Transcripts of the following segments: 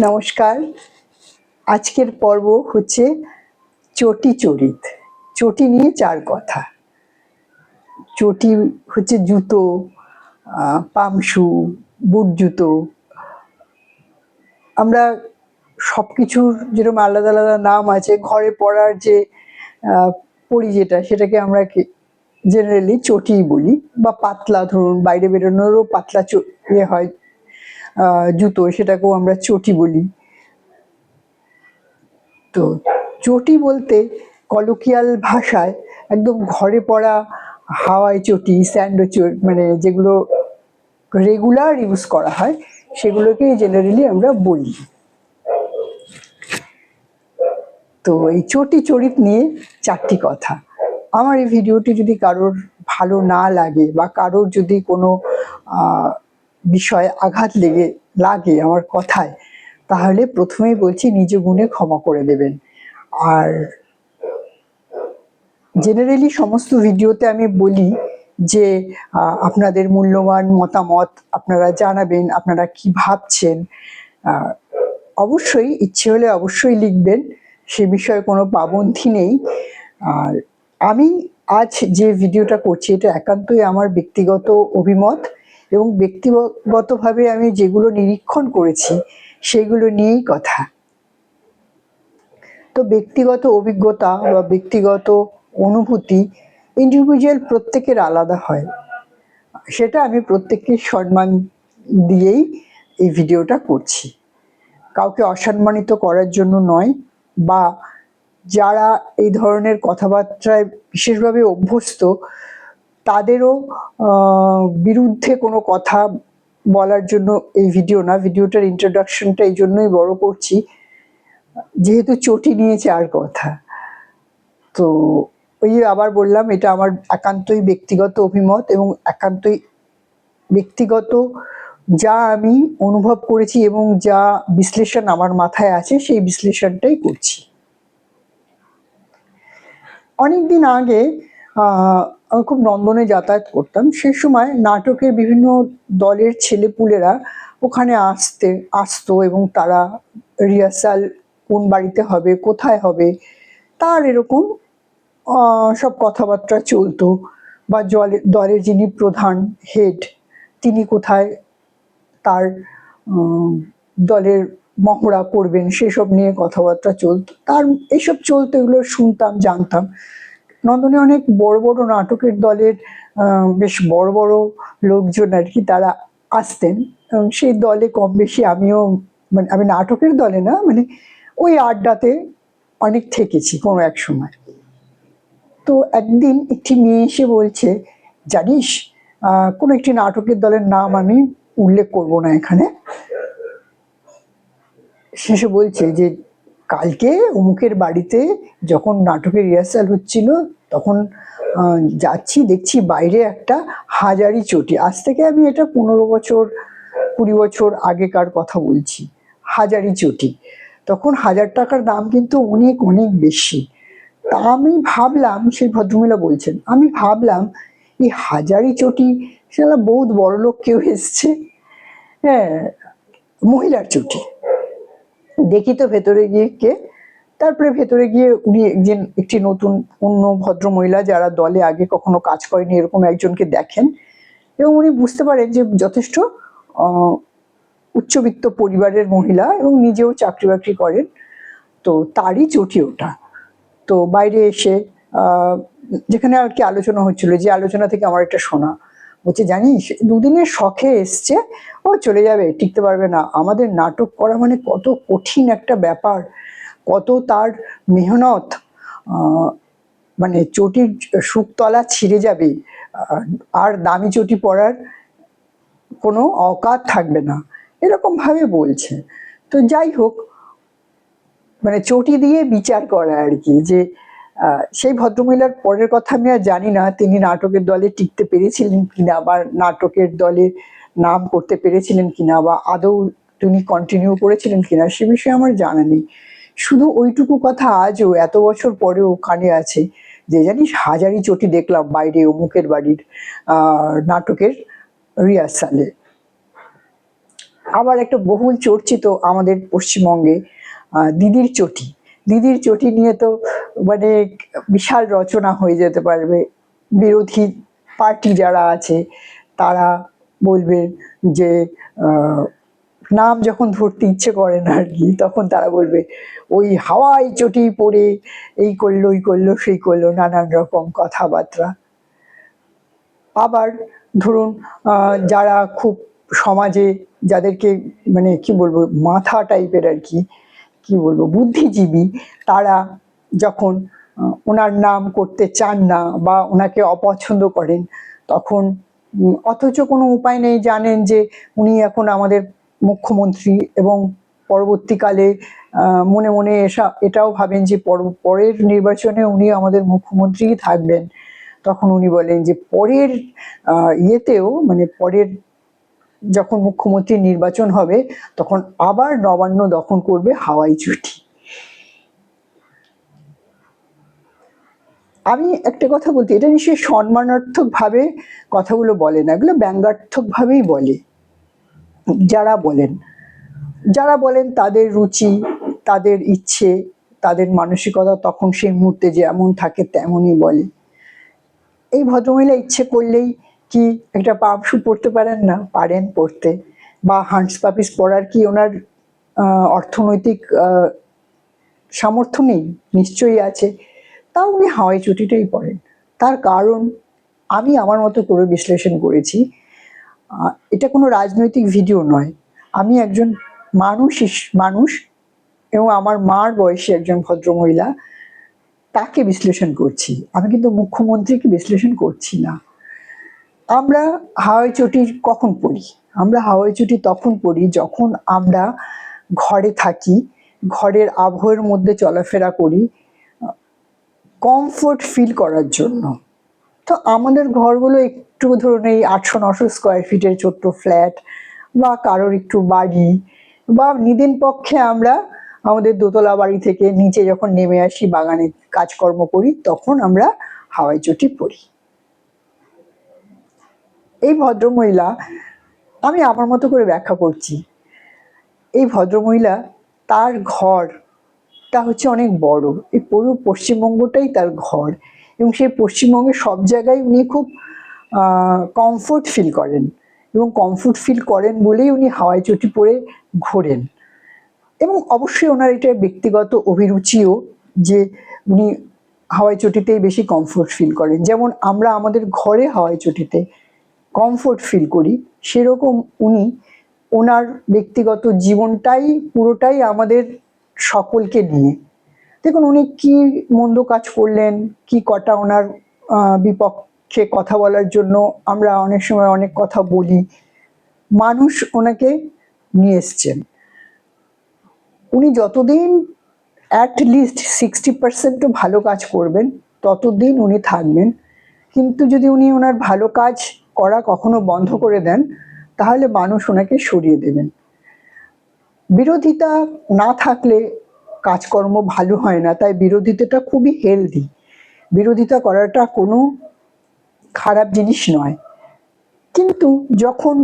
নমস্কার। আজকের পর্ব হচ্ছে চটি চরিত। চটি নিয়ে চার কথা। চটি হচ্ছে জুতো, পামশু, বুট জুতো। আমরা সব কিছুর যেরকম আলাদা আলাদা নাম আছে, ঘরে পরার যে পরি যেটা, সেটাকে আমরা জেনারেলি চটিই বলি। বা পাতলা, ধরুন বাইরে বেরোনোরও পাতলা ইয়ে হয় জুতো, সেটাকেও আমরা চটি বলি। তো চটি বলতে কলোকিয়াল ভাষায় একদম ঘরে পরা হাওয়াই চটি, স্যান্ডো চটি, মানে যেগুলো রেগুলার ইউজ করা হয় সেগুলোকে জেনারেলি আমরা বলি। তো এই চটি চরিত নিয়ে চারটি কথা। আমার এই ভিডিওটি যদি কারোর ভালো না লাগে বা কারোর যদি কোনো বিষয়ে আঘাত লাগে আমার কথায়, তাহলে প্রথমেই বলছি নিজ গুণে ক্ষমা করে দেবেন। আর জেনারেলি সমস্ত ভিডিওতে আমি বলি যে আপনাদের মূল্যবান মতামত আপনারা জানাবেন, আপনারা কি ভাবছেন। অবশ্যই ইচ্ছে হলে অবশ্যই লিখবেন, সে বিষয়ে কোনো পাবন্ধি নেই। আর আমি আজ যে ভিডিওটা করছি এটা একান্তই আমার ব্যক্তিগত অভিমত, এবং ব্যক্তিগতভাবে আমি যেগুলো নিরীক্ষণ করেছি সেগুলো নিয়েই কথা। তো ব্যক্তিগত অভিজ্ঞতা বা ব্যক্তিগত অনুভূতি ইন্ডিভিজুয়াল প্রত্যেকের আলাদা হয়, সেটা আমি প্রত্যেককে সম্মান দিয়েই এই ভিডিওটা করছি। কাউকে অসম্মানিত করার জন্য নয়, বা যারা এই ধরনের কথাবার্তায় বিশেষভাবে অভ্যস্ত তাদেরও বিরুদ্ধে কোনো কথা বলার জন্য এই ভিডিও না। ভিডিওটার ইন্ট্রোডাকশনটা এই জন্যই বড় করছি, যেহেতু চটি নিয়ে চার কথা। তো ওই আবার বললাম, এটা আমার একান্তই ব্যক্তিগত অভিমত এবং একান্তই ব্যক্তিগত যা আমি অনুভব করেছি এবং যা বিশ্লেষণ আমার মাথায় আছে সেই বিশ্লেষণটাই করছি। অনেকদিন আগে আমি খুব নন্দনে যাতায়াত করতাম। সে সময় নাটকের বিভিন্ন দলের ছেলেপুলেরা ওখানে আসতো এবং তারা রিহার্সাল কোন বাড়িতে হবে, কোথায় হবে, তার এরকম সব কথাবার্তা চলতো। বা দলের যিনি প্রধান হেড, তিনি কোথায় তার দলের মহড়া করবেন সেসব নিয়ে কথাবার্তা চলতো। তার এইসব চলতো, এগুলো শুনতাম, জানতাম। নন্দনে অনেক বড় বড় নাটকের দলের বেশ বড় বড় লোকজন আর কি, তারা আসতেন। সেই দলে কম বেশি আমিও, মানে আমি নাটকের দলে না, মানে ওই আড্ডাতে অনেক থেকেছি কোনো এক সময়। তো একদিন একটি মেয়ে এসে বলছে, জানিস, কোনো একটি নাটকের দলের নাম আমি উল্লেখ করব না এখানে, শেষে বলছে যে কালকে অমুকের বাড়িতে যখন নাটকের রিহার্সাল হচ্ছিল তখন যাচ্ছি, দেখছি বাইরে একটা হাজারি চটি। আজ থেকে আমি এটা 15-20 বছর আগেকার কথা বলছি। হাজারি চটি, তখন 1000 টাকার দাম কিন্তু অনেক অনেক বেশি। তা আমি ভাবলাম, সেই ভদ্রমহিলা বলছেন, আমি ভাবলাম এই হাজারি চটি সেটা বহুত বড় লোক কেউ এসছে। হ্যাঁ, মহিলার চটি। দেখি তো ভেতরে গিয়ে কে। তারপরে ভেতরে গিয়ে উনি একটি নতুন অন্য ভদ্রমহিলা, যারা দলে আগে কখনো কাজ করেনি এরকম একজনকে দেখেন, এবং উনি বুঝতে পারেন যে যথেষ্ট উচ্চবিত্ত পরিবারের মহিলা এবং নিজেও চাকরি বাকরি করেন। তো তারই চটি ওটা। তো বাইরে এসে যেখানে আর কি আলোচনা হচ্ছিল, যে আলোচনা থেকে আমার একটা শোনা, বলছে, জানিস, দুদিনের শখে এসছে, ও চলে যাবে, টিকতে পারবে না। আমাদের নাটক করা মানে কত কঠিন একটা ব্যাপার, কত তার মেহনত, মানে চটির শুকতলা ছিঁড়ে যাবে, আর দামি চটি পরার কোনো অকাত থাকবে না, এরকম ভাবে বলছে। তো যাই হোক, মানে চটি দিয়ে বিচার করা আর কি। যে সেই ভদ্রমহিলার পরের কথা আমি আর জানি না, তিনি নাটকের দলে টিকতে পেরেছিলেন কিনা, বা নাটকের দলে নাম করতে পেরেছিলেন কিনা, বা আদৌ তিনি কন্টিনিউ করেছিলেন কিনা, সে বিষয়ে আমার জানা নেই। শুধু ওইটুকু কথা আজও এত বছর পরেও কানে আছে, যে জানিস, হাজারি চটি দেখলাম বাইরে অমুকের বাড়ির নাটকের রিহার্সালে। আবার একটা বহুল চর্চিত আমাদের পশ্চিমবঙ্গে দিদির চটি। দিদির চটি নিয়ে তো মানে বিশাল রচনা হয়ে যেতে পারবে। বিরোধী পার্টি যারা আছে তারা বলবে যে নাম যখন ধরতে ইচ্ছে করে না আর কি, তখন তারা বলবে ওই হাওয়াই চটি পরে এই করলো ওই করলো সেই করলো, নানান রকম কথাবার্তা। আবার ধরুন যারা খুব সমাজে যাদেরকে মানে কি বলবো মাথা টাইপের আর কি, কি বলবো বুদ্ধিজীবী, তারা যখন ওনার নাম করতে চান না বা ওনাকে অপছন্দ করেন, তখন অথচ কোনো উপায় নেই, জানেন যে উনি এখন আমাদের মুখ্যমন্ত্রী এবং পরবর্তীকালে মনে মনে এটাও ভাবেন যে পরের নির্বাচনে উনি আমাদের মুখ্যমন্ত্রীই থাকবেন। তখন উনি বলেন যে পরের ইয়েতেও মানে পরের যখন মুখ্যমন্ত্রী নির্বাচন হবে তখন আবার নবান্ন দখল করবে হাওয়াই চটি। আমি একটা কথা বলতে, এটা নিশ্চয়ই সম্মানার্থক ভাবে কথাগুলো বলে না, এগুলো ব্যঙ্গার্থক ভাবেই বলে। যারা বলেন তাদের রুচি, তাদের ইচ্ছে, তাদের মানসিকতা তখন সেই মুহূর্তে যেমন থাকে তেমনই বলে। এই ভদ্রমহিলা ইচ্ছে করলেই কি একটা পাম্প শু পড়তে পারেন না? পারেন পড়তে। বা হান্টস পাপিস পরার কি ওনার অর্থনৈতিক সামর্থ্য নেই? নিশ্চয়ই আছে। তাও উনি হাওয়াই চটিটাই পরেন। তার কারণ আমি আমার মতো করে বিশ্লেষণ করেছি। এটা কোনো রাজনৈতিক ভিডিও নয়, আমি একজন মানুষ এবং আমার মার বয়সী একজন ভদ্রমহিলা, তাকে বিশ্লেষণ করছি। আমি কিন্তু মুখ্যমন্ত্রীকে বিশ্লেষণ করছি না। আমরা হাওয়াই চটি কখন পরি? আমরা হাওয়াই চটি তখন পরি যখন আমরা ঘরে থাকি, ঘরের আবহাওয়ার মধ্যে চলাফেরা করি কমফোর্ট ফিল করার জন্য। তো আমাদের ঘরগুলো একটু ধরুন এই 800-900 স্কোয়ার ফিটের ছোট্ট ফ্ল্যাট, বা কারোর একটু বাড়ি, বা নিদেন পক্ষে আমরা আমাদের দোতলা বাড়ি থেকে নিচে যখন নেমে আসি বাগানে কাজকর্ম করি, তখন আমরা হাওয়াই চটি পরি। এই ভদ্রমহিলা, আমি আমার মতো করে ব্যাখ্যা করছি, এই ভদ্রমহিলা তার ঘরটা হচ্ছে অনেক বড়, এই পুরো পশ্চিমবঙ্গটাই তার ঘর, এবং সেই পশ্চিমবঙ্গের সব জায়গায় উনি খুব কমফোর্ট ফিল করেন, এবং কমফোর্ট ফিল করেন বলেই উনি হাওয়াই চটি পরে ঘোরেন। এবং অবশ্যই ওনার এটা ব্যক্তিগত অভিরুচিও যে উনি হাওয়াই চটিতেই বেশি কমফোর্ট ফিল করেন। যেমন আমরা আমাদের ঘরে হাওয়াই চটিতে কমফোর্ট ফিল করি, সেরকম উনি ওনার ব্যক্তিগত জীবনটাই পুরোটাই আমাদের সকলকে নিয়ে। দেখুন উনি কি মন্দ কাজ করলেন, কি কটা ওনার বিপক্ষে কথা বলার জন্য আমরা অনেক সময় অনেক কথা বলি, মানুষ ওনাকে নিয়ে এসছেন। উনি যতদিন অ্যাটলিস্ট 60% ভালো কাজ করবেন ততদিন উনি থাকবেন। কিন্তু যদি উনি ওনার ভালো কাজ করা কখনো বন্ধ করে দেন, তাহলে মানুষ ওনাকে সরিয়ে দেবেন। বিরোধিতা না থাকলে কাজকর্ম ভালো হয় না, তাই বিরোধিতাটা খুবই হেলদি। বিরোধিতা করাটা কোনো খারাপ জিনিস নয়। কিন্তু যখন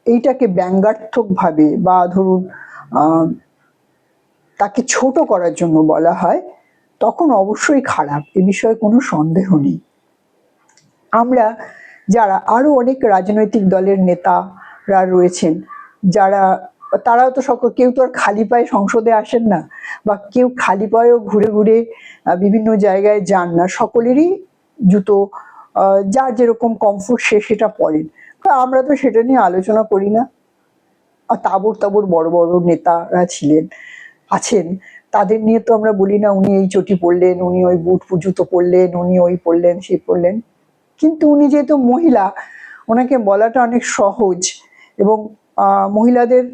এইটাকে ব্যঙ্গাত্মকভাবে বা ধরুন তাকে ছোট করার জন্য বলা হয়, তখন অবশ্যই খারাপ, এ বিষয়ে কোনো সন্দেহ নেই। আমরা যারা আরো অনেক রাজনৈতিক দলের নেতারা রয়েছেন, তারাও তো কেউ তো আর খালি পায়ে সংসদে আসেন না, বা কেউ খালি পায়েও ঘুরে ঘুরে বিভিন্ন জায়গায় যান না, সকলেরই জুতো যার যেরকম কমফোর্ট সেটা পরেন। আমরা তো সেটা নিয়ে আলোচনা করি না। তাবর তাবর বড় বড় নেতারা আছেন, তাদের নিয়ে তো আমরা বলি না উনি এই চটি পরলেন, উনি ওই বুট জুতো পরলেন, উনি ওই পরলেন সেই পরলেন। কিন্তু উনি যেহেতু মহিলা, ওনাকে বলাটা অনেক সহজ, এবং মহিলাদের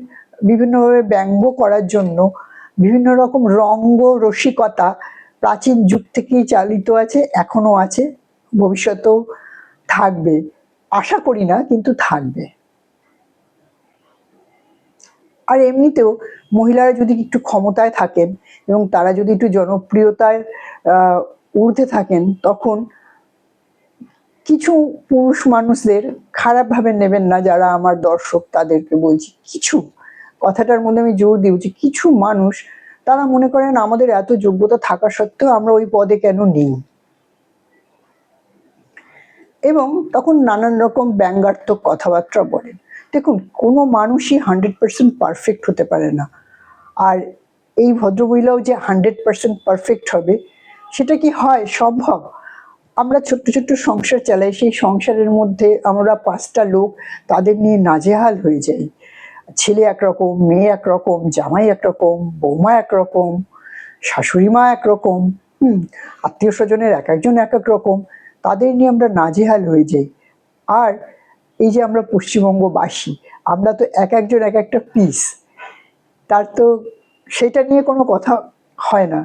বিভিন্নভাবে ব্যঙ্গ করার জন্য বিভিন্ন রকম রঙ্গ রসিকতা প্রাচীন যুগ থেকেই চালিত আছে, এখনো আছে, ভবিষ্যতেও থাকবে, আশা করি না কিন্তু থাকবে। আর এমনিতেও মহিলারা যদি একটু ক্ষমতায় থাকেন এবং তারা যদি একটু জনপ্রিয়তায় ঊর্ধ্বে থাকেন, তখন কিছু পুরুষ মানুষদের খারাপভাবে নেবেন না, যারা আমার দর্শক তাদেরকে বলছি, কিছু কথাটার মধ্যে আমি জোর দিই যে কিছু মানুষ তারা মনে করেন আমাদের এত যোগ্যতা থাকা সত্ত্বেও আমরা ওই পদে কেন নেই, এবং তখন নানান রকম ব্যঙ্গাত্মক কথাবার্তা বলেন। দেখুন, কোনো মানুষই 100% পারফেক্ট হতে পারে না, আর এই ভদ্রমহিলাও যে 100% পারফেক্ট হবে সেটা কি হয় সম্ভব? আমরা ছোট্ট ছোট্ট সংসার চালাই, সেই সংসারের মধ্যে আমরা 5টা লোক, তাদের নিয়ে নাজেহাল হয়ে যাই। ছেলে একরকম, মেয়ে একরকম, জামাই একরকম, বৌমা একরকম, শাশুড়ি মা একরকম, আত্মীয় স্বজনের এক একজন এক এক রকম, তাদের নিয়ে আমরা নাজেহাল হয়ে যাই। আর এই যে আমরা পশ্চিমবঙ্গবাসী, আমরা তো এক একজন এক একটা পিস, তার তো সেটা নিয়ে কোনো কথা হয় না।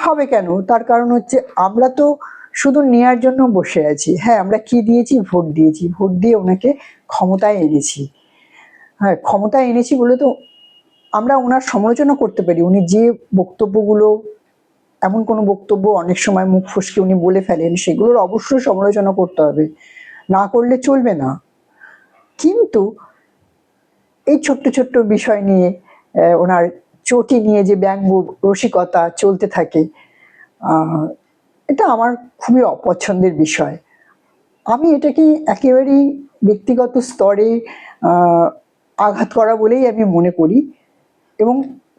হবে কেন? তার কারণ হচ্ছে আমরা তো শুধু নেয়ার জন্য বসে আছি। হ্যাঁ, আমরা কি দিয়েছি? ভোট দিয়েছি, ভোট দিয়ে ওনাকে ক্ষমতায় এনেছি। হ্যাঁ, ক্ষমতায় এনেছি বলে তো আমরা ওনার সমালোচনা করতে পারি। উনি যে বক্তব্যগুলো, এমন কোনো বক্তব্য অনেক সময় মুখ ফসকে উনি বলে ফেলেন, সেগুলোর অবশ্যই সমালোচনা করতে হবে, না করলে চলবে না। কিন্তু এই ছোট্ট ছোট্ট বিষয় নিয়ে, ওনার চটি নিয়ে যে ব্যঙ্গ রসিকতা চলতে থাকে, এটা আমার খুবই অপছন্দের বিষয়। আমি এটাকে একেবারেই ব্যক্তিগত স্তরে আঘাত করা বলেই আমি মনে করি, এবং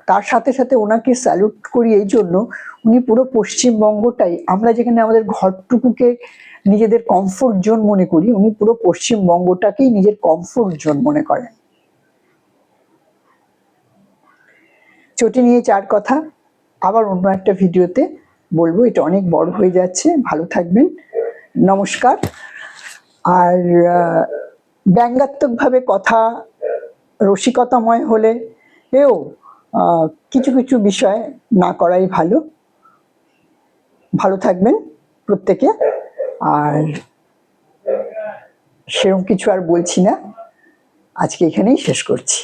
তার সাথে সাথে ওনাকে স্যালুট করি এই জন্য, উনি পুরো পশ্চিমবঙ্গটাই, আমরা যেখানে আমাদের ঘরটুকুকে নিজেদের কমফোর্ট জোন মনে করি, উনি পুরো পশ্চিমবঙ্গটাকেই নিজের কমফোর্ট জোন মনে করেন। চটি নিয়ে 4 কথা আবার অন্য একটা ভিডিওতে বলবো, এটা অনেক বড় হয়ে যাচ্ছে। ভালো থাকবেন, নমস্কার। আর ব্যঙ্গাত্মকভাবে কথা, রসিকতাময় হলে এও কিছু কিছু বিষয় না করাই ভালো। ভালো থাকবেন প্রত্যেকে। আর সেরকম কিছু আর বলছি না, আজকে এখানেই শেষ করছি।